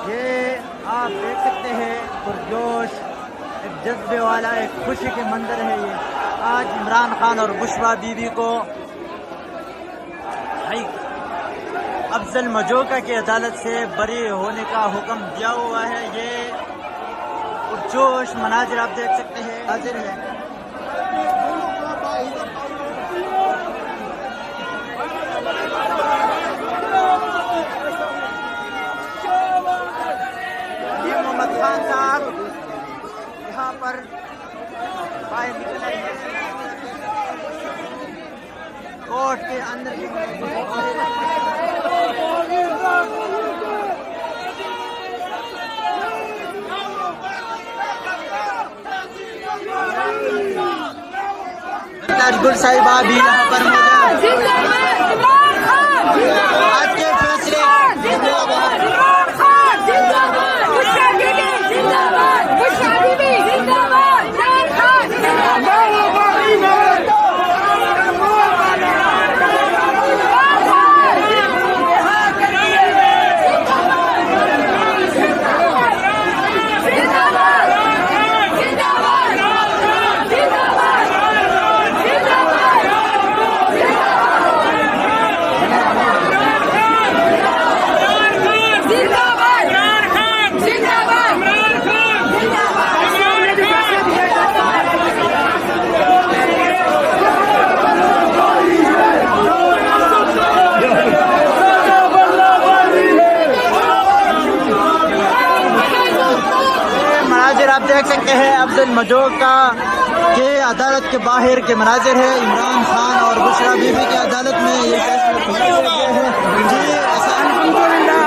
یہ آپ دیکھ سکتے ہیں پرجوش، ایک جذبے والا، ایک خوشی کے منظر ہے یہ۔ آج عمران خان اور بشریٰ بی بی کو افضل مجوکا کی عدالت سے بری ہونے کا حکم دیا ہوا ہے۔ یہ پرجوش مناظر آپ دیکھ سکتے ہیں، حاضر ہے۔ یہ محمد خان صاحب یہاں پر باہر نکل رہے ہیں کوٹ کے اندر۔ گل صاحبہ بھی یہاں پر موجود ہیں۔ آج کے فیصلے آپ دیکھ سکتے ہیں افضل مجوکا کے عدالت کے باہر کے مناظر ہے۔ عمران خان اور بشریٰ بی بی کی عدالت میں یہ فیصلہ ہے۔ جی الحمدللہ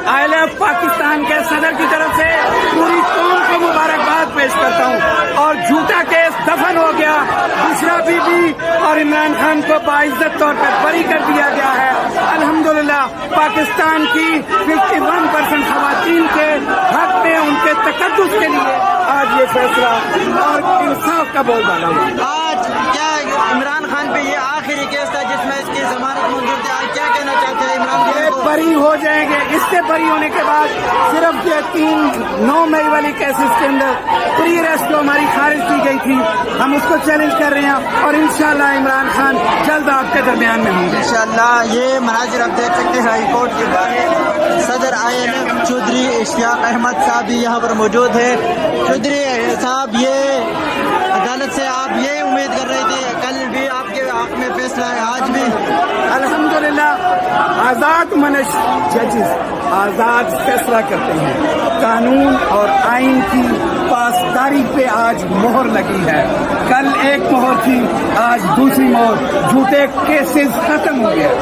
اہل پاکستان کے صدر کی طرف سے پوری قوم کو مبارکباد پیش کرتا ہوں، اور جھوٹا کیس دفن ہو گیا۔ بشریٰ بی بی اور عمران خان کو باعزت طور پر بری کر دیا گیا ہے۔ الحمدللہ پاکستان کی 51% خواتین کے حق میں ان کے تقدس کے لیے آج یہ فیصلہ اور انصاف کا بول بالا ہوا۔ آج کیا عمران خان پہ یہ آخری کیس تھا جس میں اس کی ضمانت منظور تھی، آج کیا کہنا چاہتے ہیں عمران خان کو؟ بری ہو جائیں گے۔ اس سے بری ہونے کے بعد صرف یہ 9 مئی والی کیسز کے اندر پری ریسٹ جو ہماری خارج کی گئی تھی، ہم اس کو چیلنج کر رہے ہیں، اور انشاءاللہ عمران خان جلد آپ کے درمیان میں ہوں گے انشاءاللہ۔ یہ مناظر آپ دیکھ سکتے ہیں ہائی کورٹ کے باہر صدر INF چودھری اشتیاق احمد صاحب بھی یہاں پر موجود ہے۔ چودھری صاحب، یہ عدالت سے آپ یہ امید کر رہے تھے، کل بھی آپ کے حق میں فیصلہ ہے، آج بھی؟ الحمدللہ آزاد منش ججز آزاد فیصلہ کرتے ہیں۔ قانون اور آئین کی پاسداری پہ آج مہر لگی ہے۔ کل ایک مہر تھی، آج دوسری مہر۔ جھوٹے کیسز ختم ہو گئے،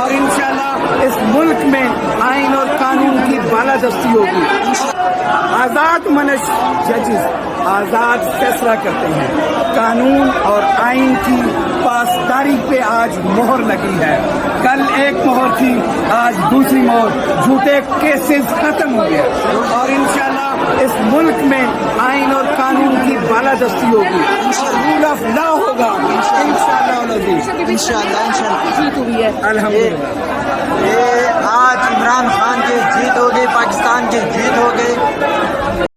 اور انشاءاللہ اس ملک میں آئین اور قانون کی بالادستی ہوگی۔ آزاد منش ججز آزاد فیصلہ کرتے ہیں۔ قانون اور آئین کی پاسداری پہ آج مہر لگی ہے۔ کل ایک مہر تھی، آج دوسری مہر۔ جھوٹے کیسز ختم ہو گئے، اور انشاءاللہ اس ملک میں آئین اور قانون کی بالادستی ہوگی، اور رول آف لا ہوگا انشاءاللہ۔ الحمدللہ یہ آج عمران خان کی جیت ہو گئی، پاکستان کی جیت ہو گئی۔